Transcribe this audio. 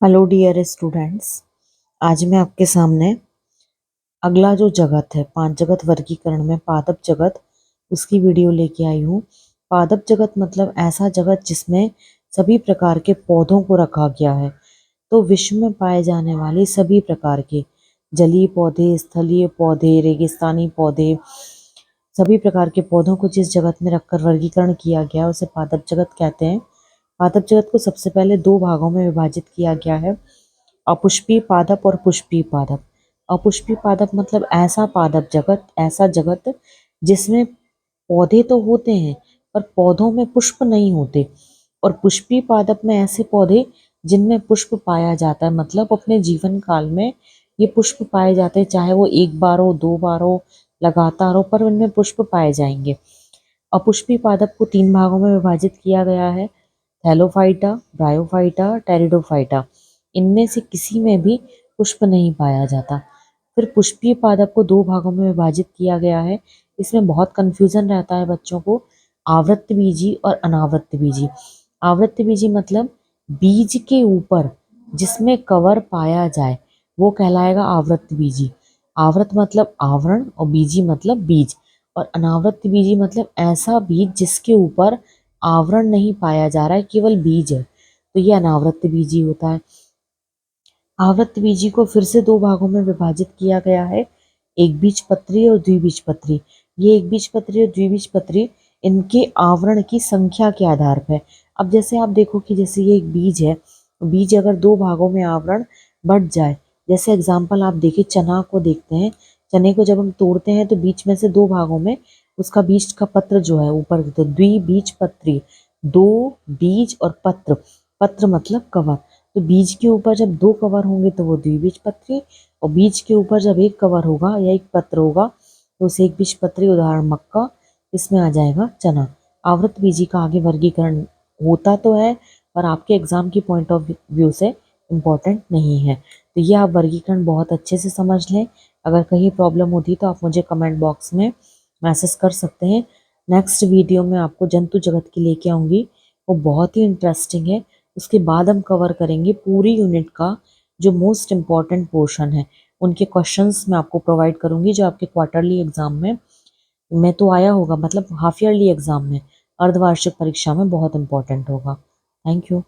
Hello dear students. आज मैं आपके सामने अगला जो जगत है, पांच जगत वर्गीकरण में पादप जगत, उसकी वीडियो लेके आई हूँ। पादप जगत मतलब ऐसा जगत जिसमें सभी प्रकार के पौधों को रखा गया है। तो विश्व में पाए जाने वाले सभी प्रकार के जलीय पौधे, स्थलीय पौधे, रेगिस्तानी पौधे, सभी प्रकार के पौधों को जिस जगत में रखकर वर्गीकरण किया गया उसे पादप जगत कहते हैं। पादप जगत को सबसे पहले दो भागों में विभाजित किया गया है, अपुष्पीय पादप और पुष्पीय पादप। अपुष्पीय पादप मतलब ऐसा पादप जगत, ऐसा जगत जिसमें पौधे तो होते हैं पर पौधों में पुष्प नहीं होते। और पुष्पीय पादप में ऐसे पौधे जिनमें पुष्प पाया जाता है, मतलब अपने जीवन काल में ये पुष्प पाए जाते हैं, चाहे वो एक बार हो, दो बार हो, लगातार हो, पर उनमें पुष्प पाए जाएंगे। अपुष्पीय पादप को तीन भागों में विभाजित किया गया है, थैलोफाइटा, ब्रायोफाइटा, टेरिडोफाइटा। इनमें से किसी में भी पुष्प नहीं पाया जाता। फिर पुष्पीय पादप को दो भागों में विभाजित किया गया है। इसमें बहुत कंफ्यूजन रहता है बच्चों को, आवृत्त बीजी और अनावृत्त बीजी। आवृत्त बीजी मतलब बीज के ऊपर जिसमें कवर पाया जाए वो कहलाएगा आवृत्त बीजी। आवृत मतलब आवरण और बीजी मतलब बीज। और अनावृत्त बीजी मतलब ऐसा बीज जिसके ऊपर आवरण नहीं पाया जा रहा है, केवल बीज है, तो ये अनावृत्त बीजी होता है। आवृत्त बीजी को फिर से दो भागों में विभाजित किया गया है, एक बीजपत्री और द्विबीजपत्री। ये एक बीजपत्री और द्विबीजपत्री इनके आवरण की संख्या के आधार पर। अब जैसे आप देखो कि जैसे ये एक बीज है, बीज अगर दो भागों में आवरण बढ़ जाए, जैसे एग्जाम्पल आप देखिए चना को देखते हैं, चने को जब हम तोड़ते हैं तो बीच में से दो भागों में उसका बीज का पत्र जो है ऊपर, तो द्विबीजपत्री, दो बीज और पत्र, पत्र मतलब कवर। तो बीज के ऊपर जब दो कवर होंगे तो वो द्विबीजपत्री, और बीज के ऊपर जब एक कवर होगा या एक पत्र होगा तो उसे एक बीजपत्री, उदाहरण मक्का, इसमें आ जाएगा चना। आवृत बीजी का आगे वर्गीकरण होता तो है पर आपके एग्जाम की पॉइंट ऑफ व्यू से इम्पोर्टेंट नहीं है। तो ये आप वर्गीकरण बहुत अच्छे से समझ लें। अगर कहीं प्रॉब्लम होती तो आप मुझे कमेंट बॉक्स में मैसेज कर सकते हैं। नेक्स्ट वीडियो में आपको जंतु जगत की लेके आऊँगी, वो बहुत ही इंटरेस्टिंग है। उसके बाद हम कवर करेंगे पूरी यूनिट का जो मोस्ट इम्पॉर्टेंट पोर्शन है, उनके क्वेश्चंस मैं आपको प्रोवाइड करूंगी जो आपके क्वार्टरली एग्जाम में तो आया होगा, मतलब हाफ ईयरली एग्जाम में, अर्धवार्षिक परीक्षा में बहुत इंपॉर्टेंट होगा। Thank you.